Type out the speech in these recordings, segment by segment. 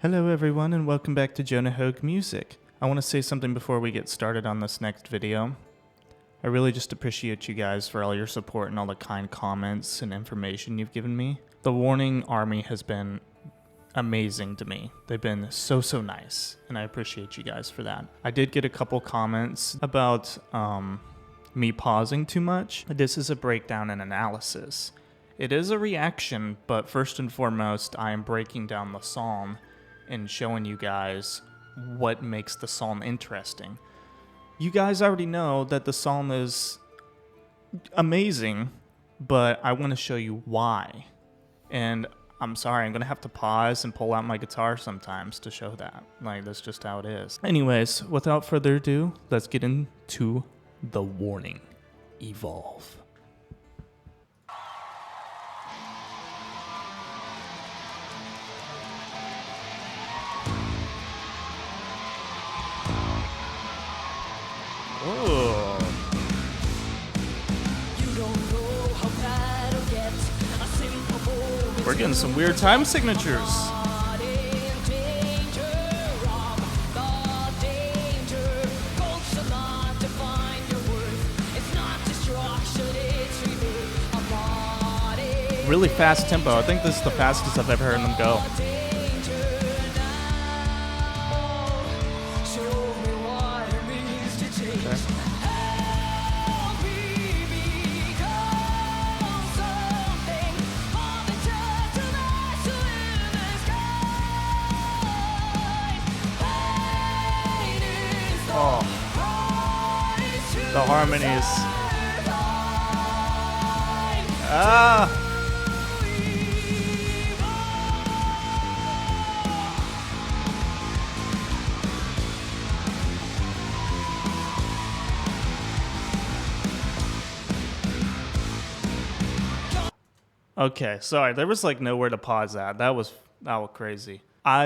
Hello everyone and welcome back to Jonah Hogue Music. I want to say something before we get started on this next video. I really just appreciate you guys for all your support and all the kind comments and information you've given me. The Warning Army has been amazing to me. They've been so nice and I appreciate you guys for that. I did get a couple comments about me pausing too much. This is a breakdown and analysis. It is a reaction, but first and foremost I am breaking down the psalm and showing you guys what makes the psalm interesting. You guys already know that the psalm is amazing, but I want to show you why. And I'm sorry, I'm going to have to pause and pull out my guitar sometimes to show that. Like, that's just how it is. Anyways, without further ado, let's get into The Warning. Evolve. Oh. We're getting some weird time signatures. Really fast tempo. I think this is the fastest I've ever heard them go. Oh, the harmonies. Ah. Okay, sorry, there was like nowhere to pause at. That was crazy.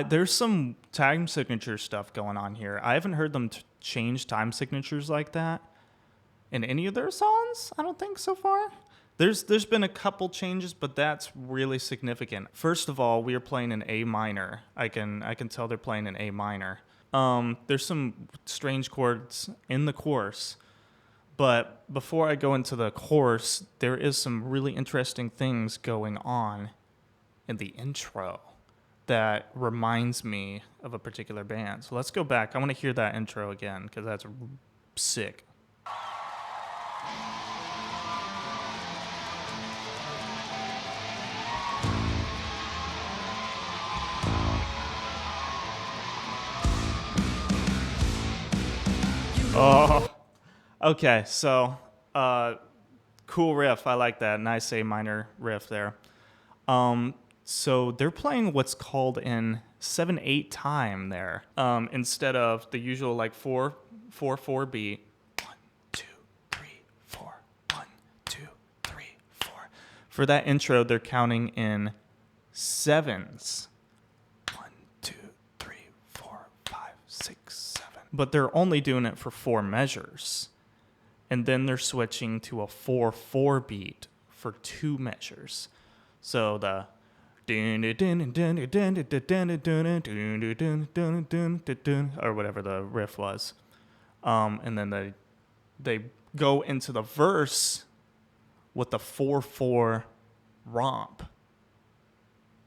There's some time signature stuff going on here. I haven't heard them change time signatures like that in any of their songs. I don't think so far. There's been a couple changes, but that's really significant. First of all, we are playing in A minor. I can tell they're playing in A minor. There's some strange chords in the chorus. But before I go into the chorus, there is some really interesting things going on in the intro that reminds me of a particular band. So let's go back. I want to hear that intro again because that's sick. Oh. Okay, so cool riff. I like that. Nice A minor riff there. So they're playing what's called in 7/8 time there, instead of the usual like 4/4 beat. 1, 2, 3, 4. 1, 2, 3, 4. For that intro, they're counting in sevens. 1, 2, 3, 4, 5, 6, 7. But they're only doing it for 4 measures. And then they're switching to a 4/4 beat for 2 measures. So the or whatever the riff was. And then they go into the verse with the 4/4 romp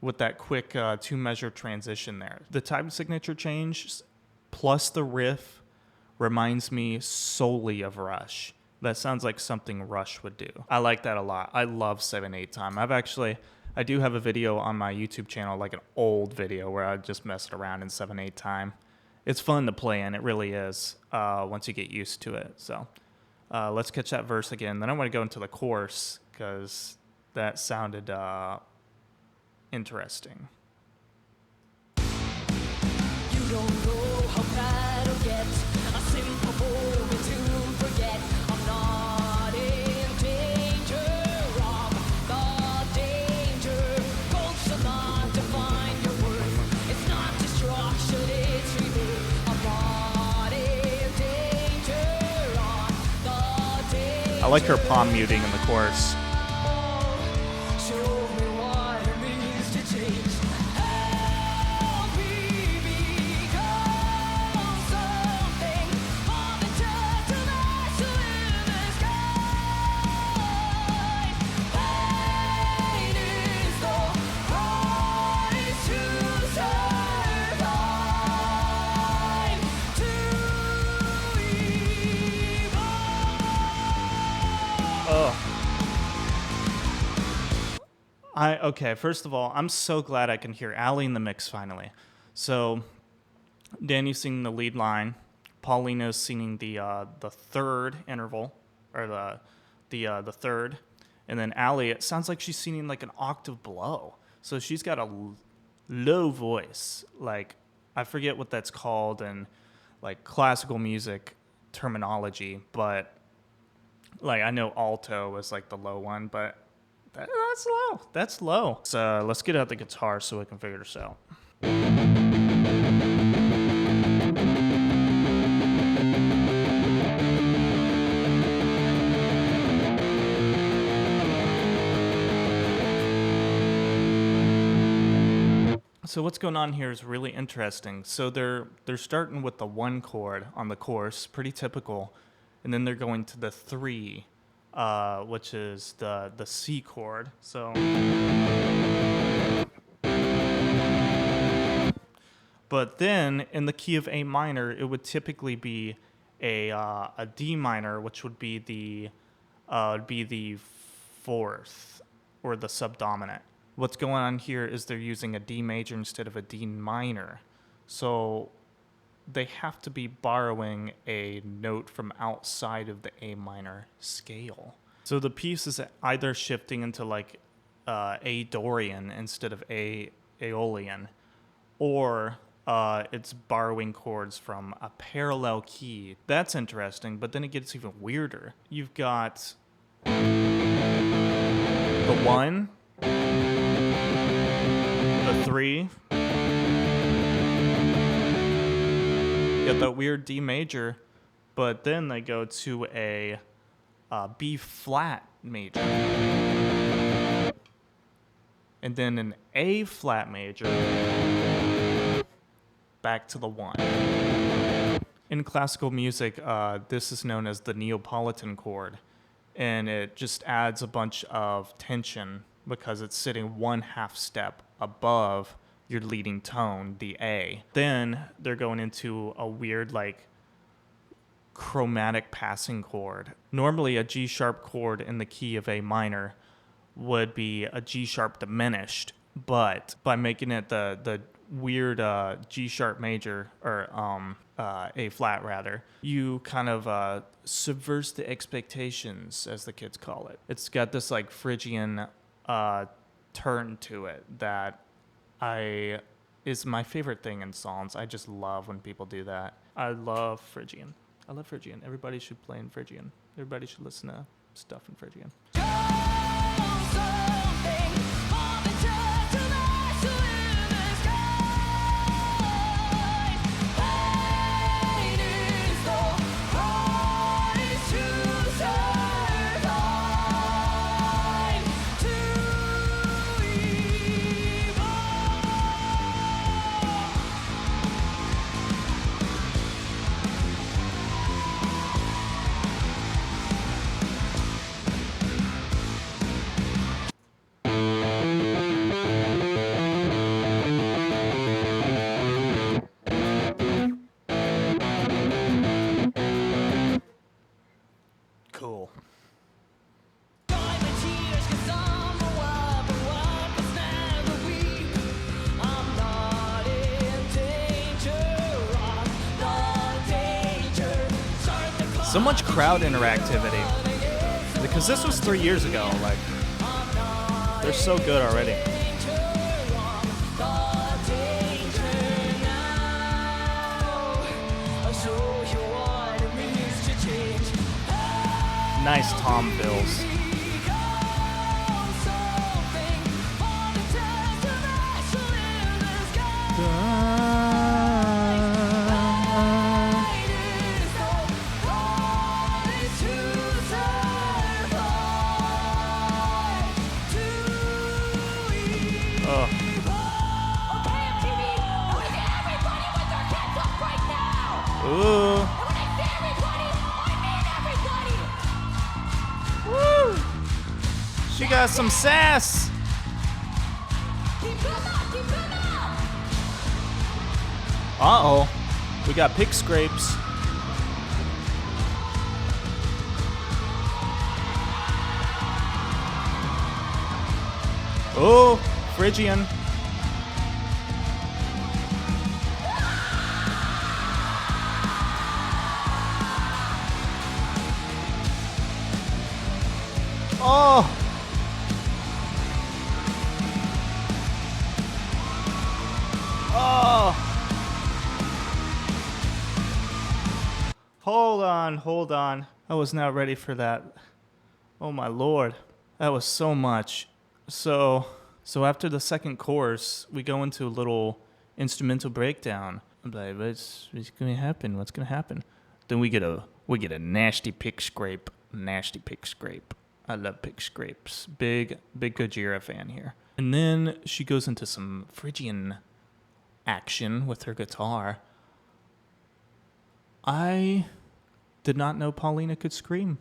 with that quick 2-measure transition there. The time signature change plus the riff reminds me solely of Rush. That sounds like something Rush would do. I like that a lot. I love 7/8 time. I do have a video on my YouTube channel, like an old video where I just messed around in 7/8 time. It's fun to play in, it really is, once you get used to it. So let's catch that verse again. Then I want to go into the chorus because that sounded interesting. You don't know how bad I'll get. A simple moment to forget. I'm not in danger of the danger. Goals are not to find your worth. It's not destruction, it's rebirth. I'm not in danger of the danger. I like her palm muting in the chorus. Show me what it means to change. Help me Okay, first of all, I'm so glad I can hear Allie in the mix finally. So Danny's singing the lead line, Paulina's singing the third interval, or the third, and then Allie, it sounds like she's singing like an octave below. So she's got a low voice, like I forget what that's called in like classical music terminology, but like I know alto is like the low one, but that's low. That's low. So let's get out the guitar so we can figure this out. So what's going on here is really interesting. So they're starting with the 1 chord on the chorus, pretty typical, and then they're going to the 3, which is the C chord. So, but then in the key of A minor, it would typically be a D minor, which would be the 4th or the subdominant. What's going on here is they're using a D major instead of a D minor. So they have to be borrowing a note from outside of the A minor scale. So the piece is either shifting into like A Dorian instead of A Aeolian, or it's borrowing chords from a parallel key. That's interesting, but then it gets even weirder. You've got the 1, the 3, you got that weird D major, but then they go to a B flat major, and then an A flat major, back to the 1. In classical music, this is known as the Neapolitan chord, and it just adds a bunch of tension because it's sitting 1/2 step above your leading tone, the A. Then they're going into a weird like chromatic passing chord. Normally a G sharp chord in the key of A minor would be a G sharp diminished, but by making it the weird G sharp major, or A flat rather, you kind of subverts the expectations, as the kids call it. It's got this like Phrygian turn to it that is my favorite thing in songs. I just love when people do that. I love Phrygian. Everybody should play in Phrygian. Everybody should listen to stuff in Phrygian. Cool. So much crowd interactivity, because this was 3 years ago. Like, they're so good already. Nice tom fills. Ooh. Woo. She got some sass. Uh-oh. We got pick scrapes. Oh, Phrygian. Oh! Oh! Hold on. I was not ready for that. Oh my lord. That was so much. So after the second course, we go into a little instrumental breakdown. I'm like, what's gonna happen? What's gonna happen? Then we get a nasty pick scrape. Nasty pick scrape. I love pick scrapes. Big Gojira fan here. And then she goes into some Phrygian action with her guitar. I did not know Paulina could scream.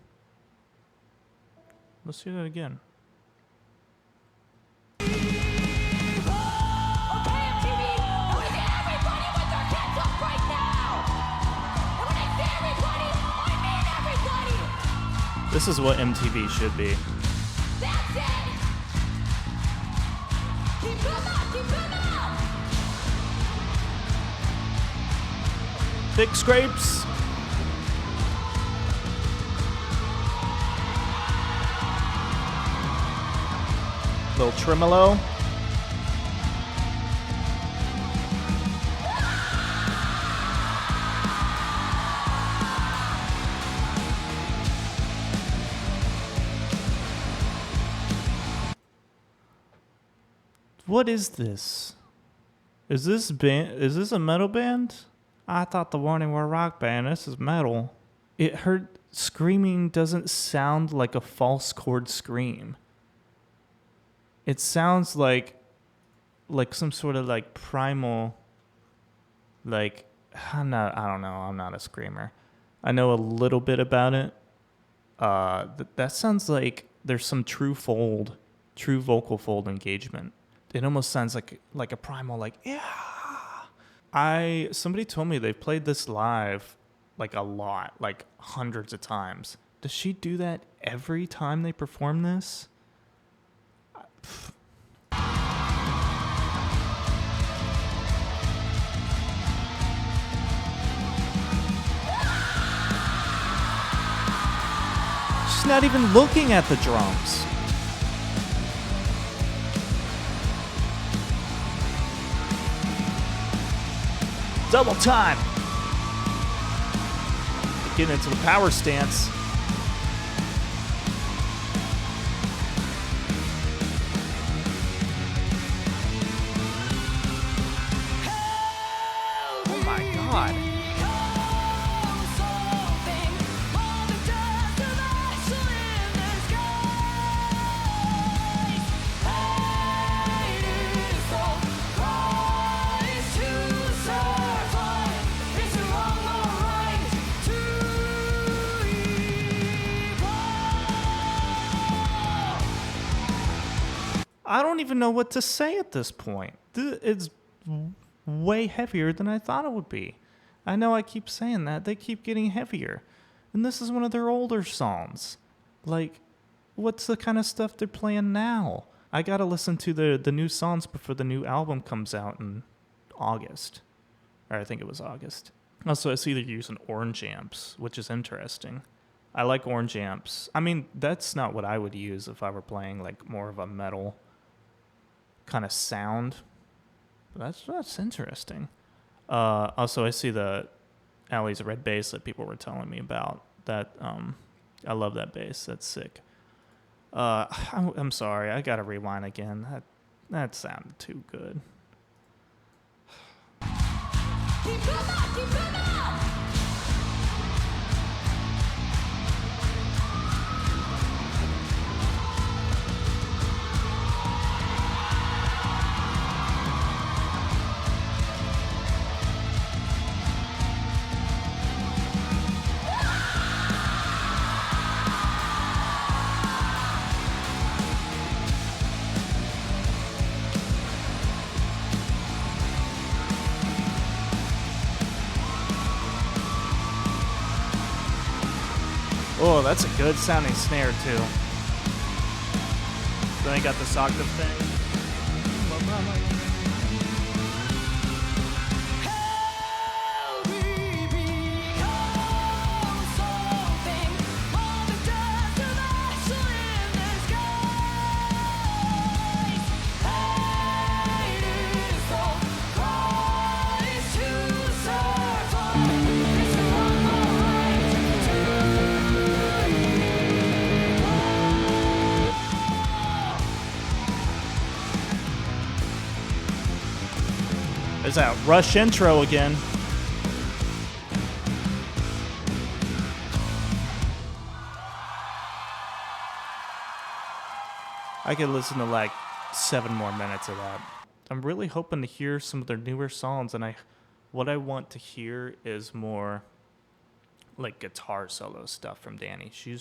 Let's hear that again. This is what MTV should be. That's it! Keep them up! Thick scrapes. Little tremolo. What is this? Is this a metal band? I thought the Warning were a rock band. This is metal. Her screaming doesn't sound like a false chord scream. It sounds like some sort of like primal, like I don't know. I'm not a screamer. I know a little bit about it. That sounds like there's some true vocal fold engagement. It almost sounds like a primal, like, yeah. Somebody told me they played this live like a lot, like hundreds of times. Does she do that every time they perform this? She's not even looking at the drums. Double time. Getting into the power stance. Oh my God. I don't even know what to say at this point. It's way heavier than I thought it would be. I know I keep saying that. They keep getting heavier. And this is one of their older songs. Like, what's the kind of stuff they're playing now? I gotta listen to the new songs before the new album comes out in August. Or I think it was August. Also, I see they're using orange amps, which is interesting. I like orange amps. I mean, that's not what I would use if I were playing like more of a metal kind of sound. But that's interesting. Also, I see the Ali's red bass that people were telling me about. That I love that bass. That's sick. I'm sorry. I gotta rewind again. That sounded too good. Keep them up! Oh, that's a good sounding snare too. Then I got this octave thing. Hell, we become something more than just an action in the skies. Hate is the price to survive. It's the right to There's that Rush intro again. I could listen to like 7 more minutes of that. I'm really hoping to hear some of their newer songs, and what I want to hear is more like guitar solo stuff from Danny. She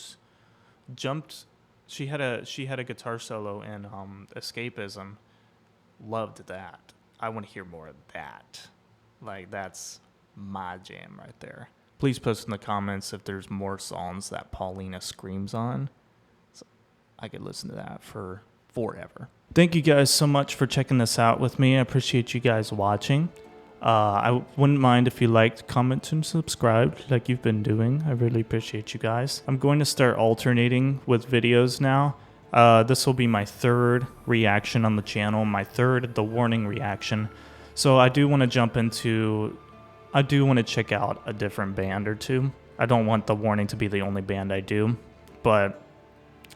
had a guitar solo in Escapism. Loved that. I want to hear more of that. Like, that's my jam right there. Please post in the comments if there's more songs that Paulina screams on. So I could listen to that for forever. Thank you guys so much for checking this out with me. I appreciate you guys watching. I wouldn't mind if you liked, comment, and subscribe like you've been doing. I really appreciate you guys. I'm going to start alternating with videos now. This will be my 3rd reaction on the channel, my 3rd The Warning reaction. So I do want to check out a different band or two. I don't want The Warning to be the only band I do, but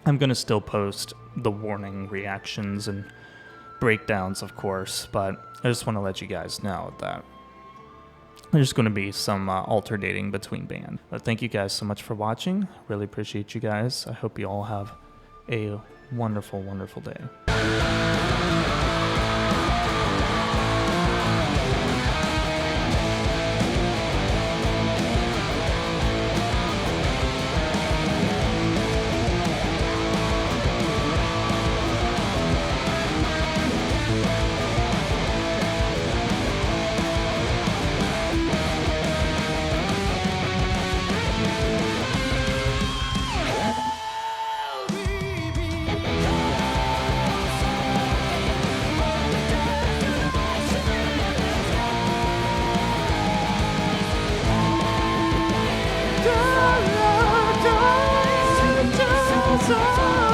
I'm going to still post The Warning reactions and breakdowns, of course, but I just want to let you guys know that there's going to be some alternating between bands. But thank you guys so much for watching. Really appreciate you guys. I hope you all have a wonderful, wonderful day. die.